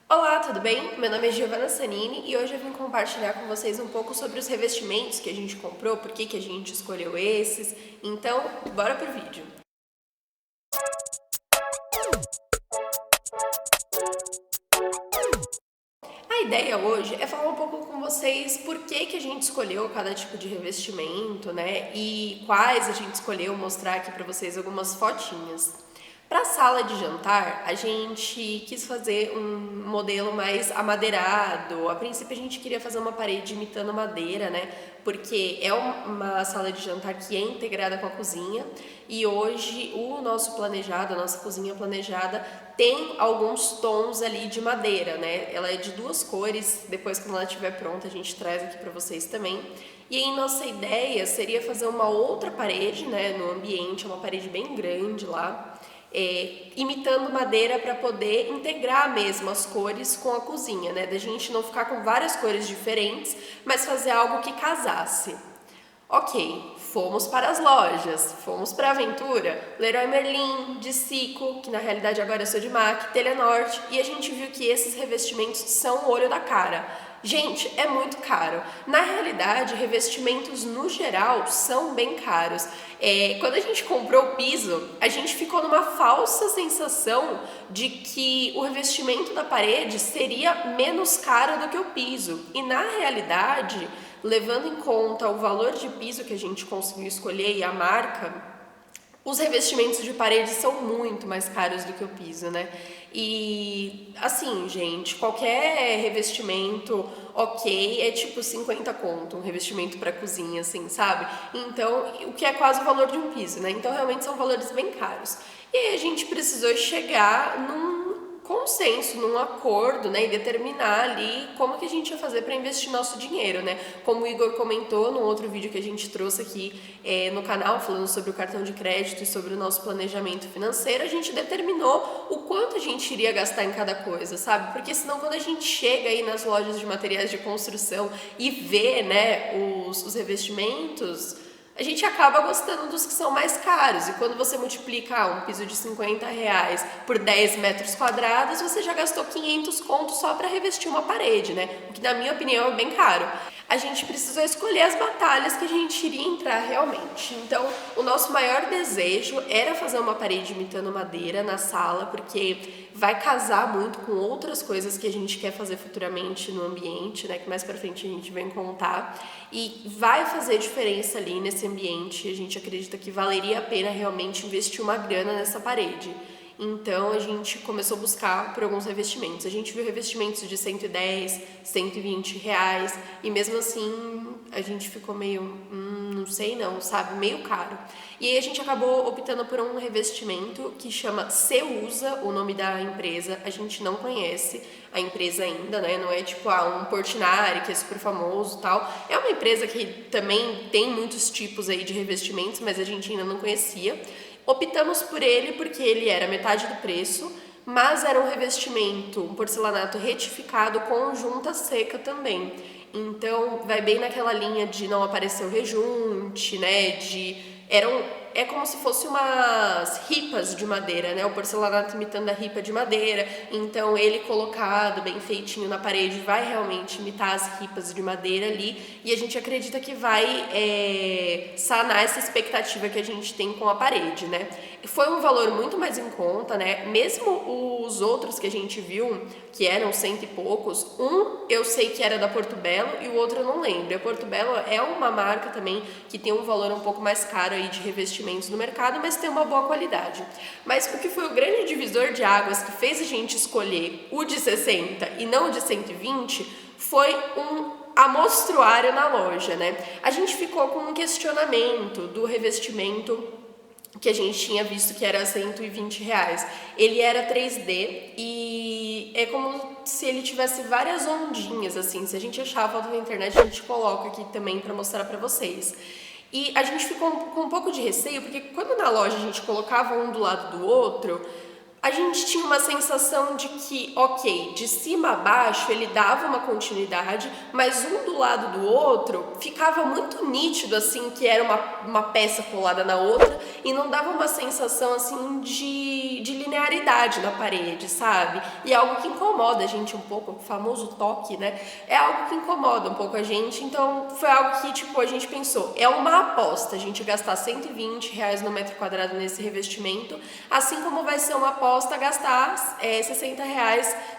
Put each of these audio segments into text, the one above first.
Olá, tudo bem? Meu nome é Giovanna Sanini e hoje eu vim compartilhar com vocês um pouco sobre os revestimentos que a gente comprou, por que a gente escolheu esses. Então, bora pro vídeo. A ideia hoje é falar um pouco com vocês por que a gente escolheu cada tipo de revestimento, né? E quais a gente escolheu, mostrar aqui para vocês algumas fotinhas. Para a sala de jantar, a gente quis fazer um modelo mais amadeirado. A princípio, a gente queria fazer uma parede imitando madeira, né? Porque é uma sala de jantar que é integrada com a cozinha. E hoje, o nosso planejado, a nossa cozinha planejada, tem alguns tons ali de madeira, né? Ela é de duas cores. Depois, quando ela estiver pronta, a gente traz aqui para vocês também. E aí, nossa ideia seria fazer uma outra parede, né? No ambiente, uma parede bem grande lá. Imitando madeira para poder integrar mesmo as cores com a cozinha, né? Da gente não ficar com várias cores diferentes, mas fazer algo que casasse. Ok, fomos para as lojas, fomos para a Aventura, Leroy Merlin, Dicico, que na realidade agora eu sou de MAC, Telenorte, e a gente viu que esses revestimentos são o olho da cara. Gente, é muito caro. Na realidade, revestimentos no geral são bem caros. Quando a gente comprou o piso, a gente ficou numa falsa sensação de que o revestimento da parede seria menos caro do que o piso. E na realidade, levando em conta o valor de piso que a gente conseguiu escolher e a marca, os revestimentos de parede são muito mais caros do que o piso, né? E assim, gente, qualquer revestimento ok é tipo 50 conto, um revestimento para cozinha, assim, sabe? Então, o que é quase o valor de um piso, né? Então, realmente são valores bem caros. E aí a gente precisou chegar num consenso, num acordo, né, e determinar ali como que a gente ia fazer para investir nosso dinheiro, né? Como o Igor comentou no outro vídeo que a gente trouxe aqui no canal, falando sobre o cartão de crédito e sobre o nosso planejamento financeiro, a gente determinou o quanto a gente iria gastar em cada coisa, sabe? Porque senão quando a gente chega aí nas lojas de materiais de construção e vê, né, os revestimentos, a gente acaba gostando dos que são mais caros. E quando você multiplica um piso de R$ 50 por 10 metros quadrados, você já gastou 500 contos só para revestir uma parede, né? O que, na minha opinião, é bem caro. A gente precisou escolher as batalhas que a gente iria entrar realmente. Então, o nosso maior desejo era fazer uma parede imitando madeira na sala, porque vai casar muito com outras coisas que a gente quer fazer futuramente no ambiente, né? Que mais pra frente a gente vem contar. E vai fazer diferença ali nesse ambiente. A gente acredita que valeria a pena realmente investir uma grana nessa parede. Então a gente começou a buscar por alguns revestimentos. A gente viu revestimentos de 110, 120 reais e mesmo assim a gente ficou meio, não sei não, sabe, meio caro. E aí a gente acabou optando por um revestimento que chama Ceusa, o nome da empresa. A gente não conhece a empresa ainda, né? Não é tipo um Portinari que é super famoso e tal. É uma empresa que também tem muitos tipos aí de revestimentos, mas a gente ainda não conhecia. Optamos por ele porque ele era metade do preço, mas era um revestimento, um porcelanato retificado com junta seca também. Então, vai bem naquela linha de não aparecer o rejunte, né? É como se fosse umas ripas de madeira, né? O porcelanato imitando a ripa de madeira. Então, ele colocado bem feitinho na parede vai realmente imitar as ripas de madeira ali. E a gente acredita que vai sanar essa expectativa que a gente tem com a parede, né? Foi um valor muito mais em conta, né? Mesmo os outros que a gente viu, que eram 100 e poucos, eu sei que era da Porto Belo e o outro eu não lembro. A Porto Belo é uma marca também que tem um valor um pouco mais caro aí de revestimentos no mercado, mas tem uma boa qualidade. Mas o que foi o grande divisor de águas que fez a gente escolher o de 60 e não o de 120 foi um amostruário na loja, né? A gente ficou com um questionamento do revestimento que a gente tinha visto que era R$ 120. Ele era 3D e é como se ele tivesse várias ondinhas, assim. Se a gente achar a foto na internet, a gente coloca aqui também para mostrar para vocês. E a gente ficou com um pouco de receio, porque quando na loja a gente colocava um do lado do outro, a gente tinha uma sensação de que, ok, de cima a baixo ele dava uma continuidade, mas um do lado do outro ficava muito nítido, assim, que era uma peça colada na outra e não dava uma sensação, assim, de linearidade na parede, sabe? E é algo que incomoda a gente um pouco, o famoso toque, né? É algo que incomoda um pouco a gente, então foi algo que, tipo, a gente pensou, é uma aposta a gente gastar R$ 120 no metro quadrado nesse revestimento, assim como vai ser uma aposta gastar R$ 60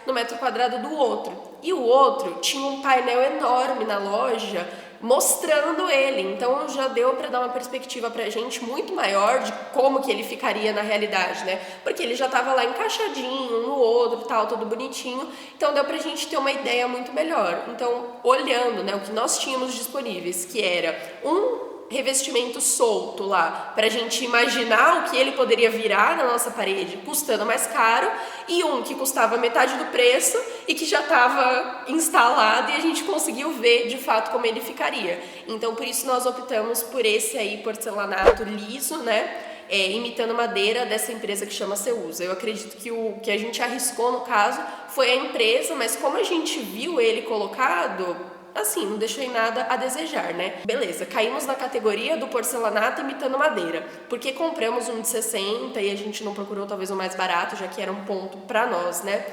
no metro quadrado do outro. E o outro tinha um painel enorme na loja mostrando ele, então já deu para dar uma perspectiva pra gente muito maior de como que ele ficaria na realidade, né? Porque ele já estava lá encaixadinho um no outro, tal, todo bonitinho, então deu pra gente ter uma ideia muito melhor. Então, olhando, né, o que nós tínhamos disponíveis, que era um revestimento solto lá, pra gente imaginar o que ele poderia virar na nossa parede, custando mais caro, e um que custava metade do preço e que já estava instalado e a gente conseguiu ver de fato como ele ficaria. Então por isso nós optamos por esse aí, porcelanato liso, né? Imitando madeira dessa empresa que chama Ceusa. Eu acredito que o que a gente arriscou no caso foi a empresa, mas como a gente viu ele colocado, assim, não deixou em nada a desejar, né? Beleza, caímos na categoria do porcelanato imitando madeira, porque compramos um de 60 e a gente não procurou talvez o mais barato, já que era um ponto pra nós, né?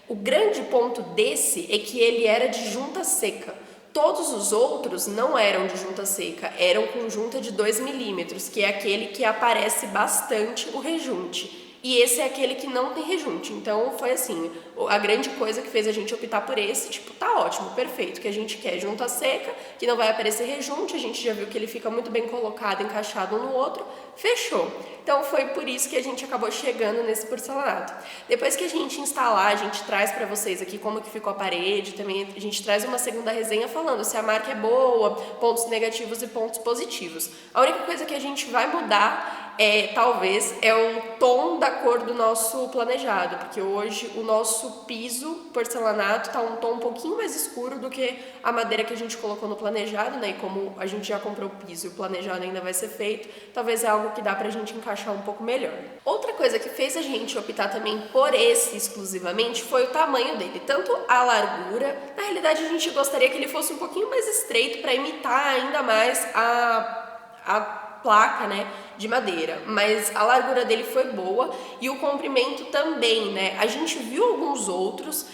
O grande ponto desse é que ele era de junta seca. Todos os outros não eram de junta seca, eram com junta de 2 milímetros, que é aquele que aparece bastante o rejunte. E esse é aquele que não tem rejunte, então foi assim, a grande coisa que fez a gente optar por esse, tipo, tá ótimo, perfeito, que a gente quer junta seca, que não vai aparecer rejunte, a gente já viu que ele fica muito bem colocado, encaixado um no outro, fechou. Então foi por isso que a gente acabou chegando nesse porcelanato. Depois que a gente instalar, a gente traz pra vocês aqui como que ficou a parede, também a gente traz uma segunda resenha falando se a marca é boa, pontos negativos e pontos positivos. A única coisa que a gente vai mudar talvez é o tom da cor do nosso planejado, porque hoje o nosso piso porcelanato tá um tom um pouquinho mais escuro do que a madeira que a gente colocou no planejado, né? E como a gente já comprou o piso e o planejado ainda vai ser feito, talvez é algo que dá pra gente encaixar um pouco melhor. Outra coisa que fez a gente optar também por esse exclusivamente foi o tamanho dele, tanto a largura, na realidade a gente gostaria que ele fosse um pouquinho mais estreito para imitar ainda mais a placa, né, de madeira, mas a largura dele foi boa e o comprimento também, né? A gente viu alguns outros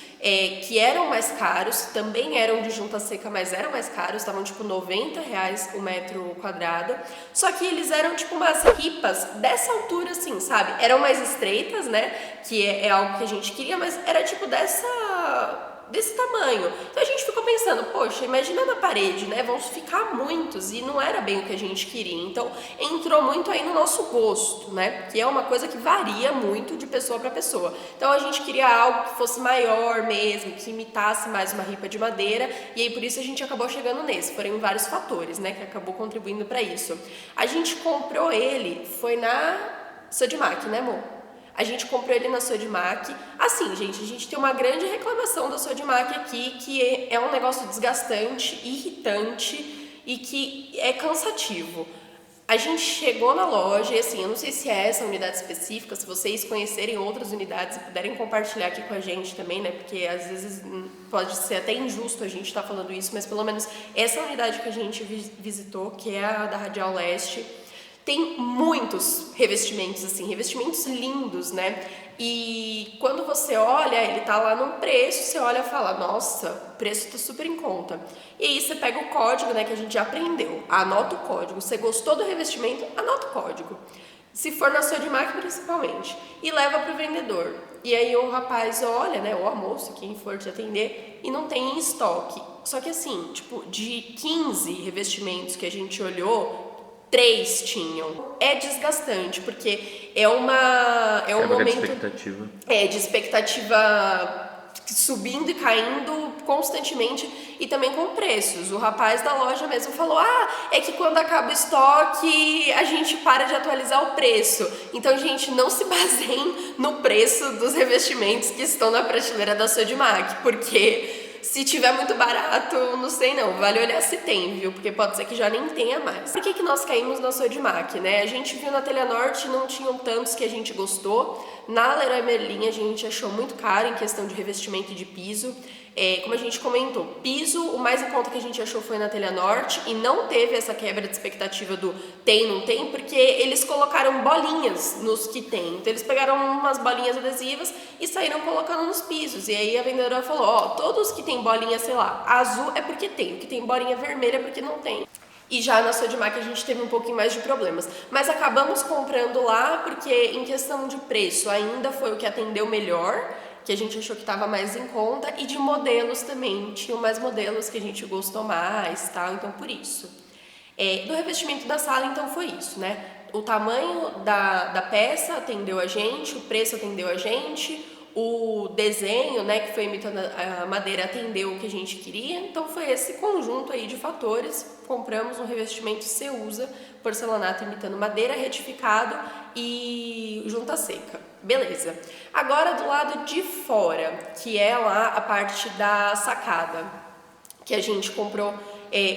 que eram mais caros, também eram de junta seca, mas eram mais caros, estavam tipo R$ 90 o metro quadrado, só que eles eram tipo umas ripas dessa altura assim, sabe? Eram mais estreitas, né, que é algo que a gente queria, mas era tipo desse tamanho. Então a gente ficou pensando, poxa, imagina na parede, né? Vão ficar muitos e não era bem o que a gente queria. Então entrou muito aí no nosso gosto, né? Que é uma coisa que varia muito de pessoa para pessoa. Então a gente queria algo que fosse maior mesmo, que imitasse mais uma ripa de madeira, e aí por isso a gente acabou chegando nesse. Foram vários fatores, né, que acabou contribuindo para isso. A gente comprou ele, foi na Sodimac, né, amor? A gente comprou ele na Sodimac. Assim, gente, a gente tem uma grande reclamação da Sodimac aqui, que é um negócio desgastante, irritante e que é cansativo. A gente chegou na loja e assim, eu não sei se é essa unidade específica, se vocês conhecerem outras unidades e puderem compartilhar aqui com a gente também, né? Porque às vezes pode ser até injusto a gente estar falando isso, mas pelo menos essa unidade que a gente visitou, que é a da Radial Leste, tem muitos revestimentos, assim, revestimentos lindos, né? E quando você olha, ele tá lá no preço, você olha e fala, nossa, o preço tá super em conta. E aí você pega o código, né, que a gente já aprendeu, anota o código. Você gostou do revestimento, anota o código. Se for na Sodimac, principalmente. E leva pro vendedor. E aí o rapaz olha, né, ou a moça, quem for te atender, e não tem em estoque. Só que assim, tipo, de 15 revestimentos que a gente olhou, 3 tinham. É desgastante, porque é um momento de expectativa. De expectativa subindo e caindo constantemente e também com preços. O rapaz da loja mesmo falou, é que quando acaba o estoque a gente para de atualizar o preço. Então, gente, não se baseiem no preço dos revestimentos que estão na prateleira da Sodimac, porque Se tiver muito barato, não sei não, vale olhar se tem, viu? Porque pode ser que já nem tenha mais. Por que nós caímos na Sodimac, né? A gente viu na Telha Norte, não tinham tantos que a gente gostou. Na Leroy Merlin a gente achou muito caro em questão de revestimento e de piso. Como a gente comentou, piso, o mais em conta que a gente achou foi na Telha Norte e não teve essa quebra de expectativa do tem, não tem, porque eles colocaram bolinhas nos que tem. Então eles pegaram umas bolinhas adesivas e saíram colocando nos pisos. E aí a vendedora falou, ó, todos que tem bolinha, sei lá, azul é porque tem, o que tem bolinha vermelha é porque não tem. E já na Sodimac a gente teve um pouquinho mais de problemas. Mas acabamos comprando lá porque em questão de preço ainda foi o que atendeu melhor, que a gente achou que estava mais em conta, e de modelos também, tinham mais modelos que a gente gostou mais, tal, então por isso. Do revestimento da sala, então foi isso, né? O tamanho da peça atendeu a gente, o preço atendeu a gente, o desenho, né, que foi imitando a madeira, atendeu o que a gente queria, então foi esse conjunto aí de fatores. Compramos um revestimento Ceusa, porcelanato imitando madeira, retificado e junta seca. Beleza. Agora do lado de fora, que é lá a parte da sacada, que a gente comprou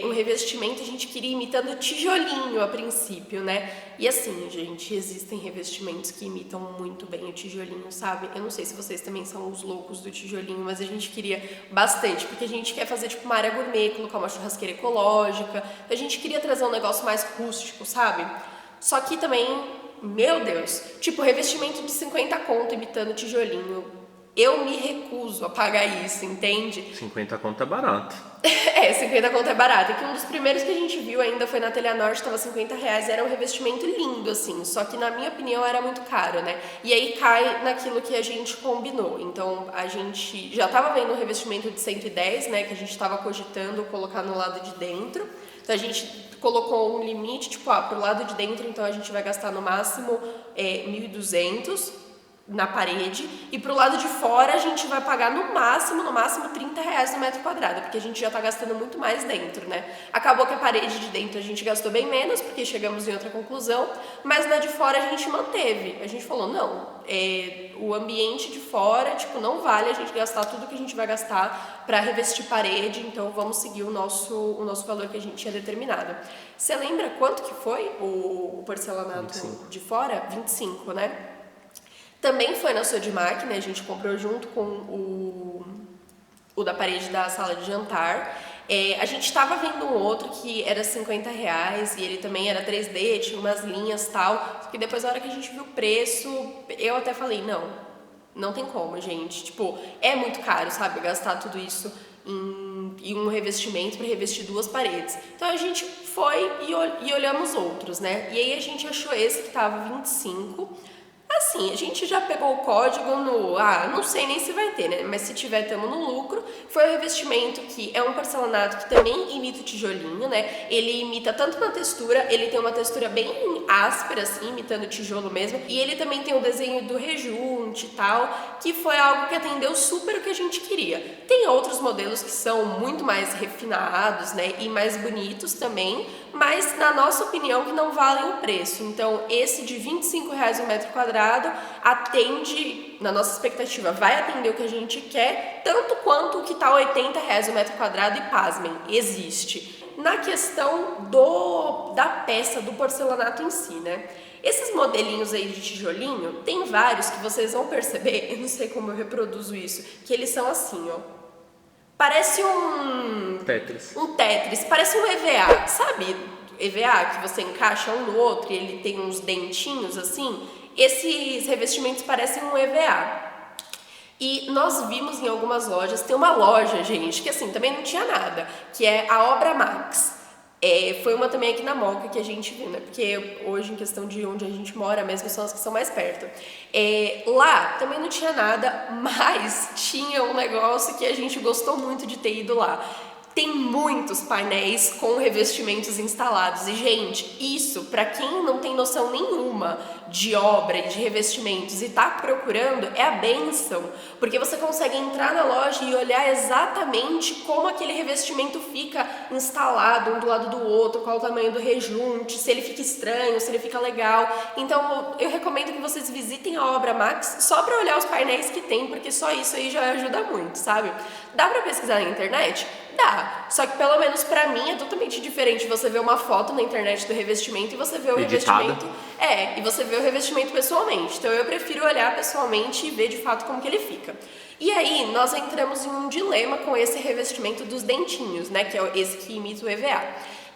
um revestimento, a gente queria imitando tijolinho a princípio, né? E assim, gente, existem revestimentos que imitam muito bem o tijolinho, sabe? Eu não sei se vocês também são os loucos do tijolinho, mas a gente queria bastante, porque a gente quer fazer tipo uma área gourmet, colocar uma churrasqueira ecológica, a gente queria trazer um negócio mais rústico, sabe? Só que também, meu Deus, tipo revestimento de 50 conto imitando tijolinho. Eu me recuso a pagar isso, entende? 50 conto é barato. 50 conto é barato. E que um dos primeiros que a gente viu ainda foi na Telha Norte, tava 50 reais, era um revestimento lindo, assim, só que na minha opinião era muito caro, né? E aí cai naquilo que a gente combinou. Então a gente já tava vendo um revestimento de 110, né, que a gente tava cogitando colocar no lado de dentro. Então a gente colocou um limite, tipo, pro lado de dentro, então a gente vai gastar no máximo 1.200 na parede, e pro lado de fora a gente vai pagar no máximo 30 reais no metro quadrado, porque a gente já tá gastando muito mais dentro, né? Acabou que a parede de dentro a gente gastou bem menos, porque chegamos em outra conclusão, mas na de fora a gente manteve. A gente falou, não, o ambiente de fora, tipo, não vale a gente gastar tudo que a gente vai gastar para revestir parede, então vamos seguir o nosso valor que a gente tinha determinado. Você lembra quanto que foi o porcelanato 25. de fora? 25, né? Também foi na Sodimac, né? A gente comprou junto com o da parede da sala de jantar. A gente estava vendo um outro que era 50 reais e ele também era 3D, tinha umas linhas e tal. Só que depois, na hora que a gente viu o preço, eu até falei, não tem como, gente. Tipo, é muito caro, sabe? Gastar tudo isso em um revestimento para revestir 2 paredes. Então a gente foi e olhamos outros, né? E aí a gente achou esse que tava 25. Assim, a gente já pegou o código não sei nem se vai ter, né? Mas se tiver, estamos no lucro. Foi o revestimento que é um porcelanato que também imita o tijolinho, né? Ele imita tanto na textura, ele tem uma textura bem áspera, assim, imitando o tijolo mesmo. E ele também tem o desenho do rejunte e tal, que foi algo que atendeu super o que a gente queria. Tem outros modelos que são muito mais refinados, né? E mais bonitos também, mas na nossa opinião que não valem o preço. Então, esse de 25 reais o metro quadrado atende, na nossa expectativa, vai atender o que a gente quer, tanto quanto o que está 80 reais o metro quadrado, e pasmem, existe. Na questão da peça, do porcelanato em si, né? Esses modelinhos aí de tijolinho, tem vários que vocês vão perceber, eu não sei como eu reproduzo isso, que eles são assim, ó. Parece um Tetris, parece um EVA, sabe? EVA, que você encaixa um no outro e ele tem uns dentinhos assim. Esses revestimentos parecem um EVA. E nós vimos em algumas lojas, tem uma loja, gente, que assim, também não tinha nada, que é a Obra Max. Foi uma também aqui na Moca que a gente viu, né? Porque hoje, em questão de onde a gente mora mesmo, são as que são mais perto. Lá também não tinha nada, mas tinha um negócio que a gente gostou muito de ter ido lá. tem muitos painéis com revestimentos instalados. E, gente, isso, para quem não tem noção nenhuma de obra e de revestimentos e tá procurando, é a bênção. Porque você consegue entrar na loja e olhar exatamente como aquele revestimento fica instalado um do lado do outro, qual o tamanho do rejunte, se ele fica estranho, se ele fica legal. Então, eu recomendo que vocês visitem a Obra Max só para olhar os painéis que tem, porque só isso aí já ajuda muito, sabe? Dá para pesquisar na internet? Dá, só que pelo menos pra mim é totalmente diferente você ver uma foto na internet do revestimento e você ver o revestimento... e você ver o revestimento pessoalmente. Então eu prefiro olhar pessoalmente e ver de fato como que ele fica. E aí nós entramos em um dilema com esse revestimento dos dentinhos, né, que é esse que imita o EVA.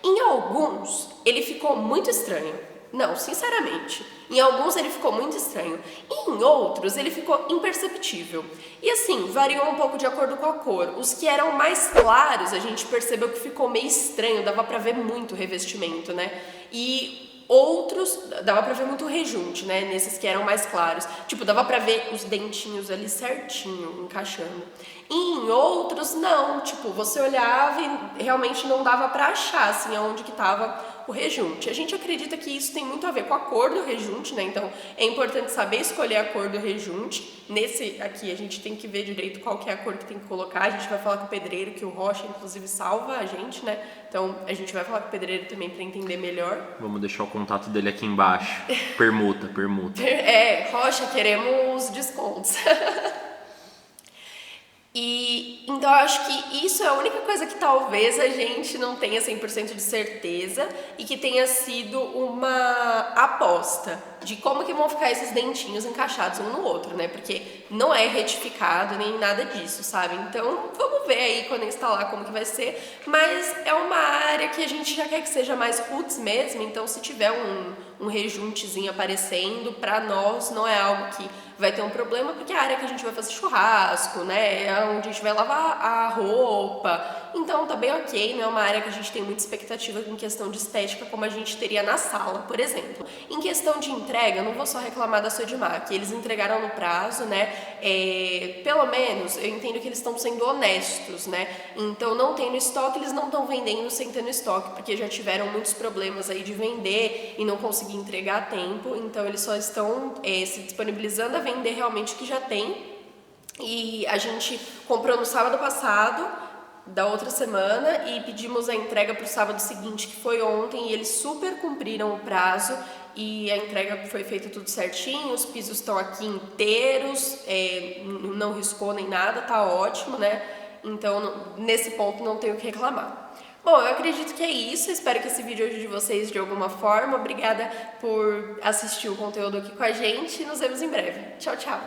Em alguns, ele ficou muito estranho. Não, sinceramente. Em alguns ele ficou muito estranho. E em outros ele ficou imperceptível. E assim, variou um pouco de acordo com a cor. Os que eram mais claros, a gente percebeu que ficou meio estranho, dava pra ver muito o revestimento, né? E outros, dava pra ver muito o rejunte, né? Nesses que eram mais claros. Tipo, dava pra ver os dentinhos ali certinho, encaixando. E em outros, não. Tipo, você olhava e realmente não dava pra achar, assim, aonde que tava o rejunte. A gente acredita que isso tem muito a ver com a cor do rejunte, né? Então é importante saber escolher a cor do rejunte. Nesse aqui a gente tem que ver direito qual que é a cor que tem que colocar. A gente vai falar com o pedreiro, que o Rocha inclusive salva a gente, né? Então a gente vai falar com o pedreiro também para entender melhor. Vamos deixar o contato dele aqui embaixo. Permuta. Rocha, queremos descontos. E então eu acho que isso é a única coisa que talvez a gente não tenha 100% de certeza e que tenha sido uma aposta de como que vão ficar esses dentinhos encaixados um no outro, né? Porque não é retificado nem nada disso, sabe? Então vamos ver aí quando instalar como que vai ser, mas é uma área que a gente já quer que seja mais roots mesmo, então se tiver um rejuntezinho aparecendo, pra nós não é algo que vai ter um problema, porque é a área que a gente vai fazer churrasco, né? É onde a gente vai lavar a roupa. Então tá bem ok, não é uma área que a gente tem muita expectativa em questão de estética como a gente teria na sala, por exemplo. Em questão de entrega, eu não vou só reclamar da Sodimac, eles entregaram no prazo, né? Pelo menos eu entendo que eles estão sendo honestos, né? Então não tem no estoque, eles não estão vendendo sem ter no estoque, porque já tiveram muitos problemas aí de vender e não conseguir entregar a tempo, então eles só estão se disponibilizando a vender realmente o que já tem. E a gente comprou no sábado passado da outra semana e pedimos a entrega para o sábado seguinte, que foi ontem, e eles super cumpriram o prazo e a entrega foi feita tudo certinho, os pisos estão aqui inteiros, não riscou nem nada, tá ótimo, né? Então nesse ponto não tenho o que reclamar. Bom, eu acredito que é isso, espero que esse vídeo ajude vocês de alguma forma. Obrigada por assistir o conteúdo aqui com a gente e nos vemos em breve. Tchau, tchau!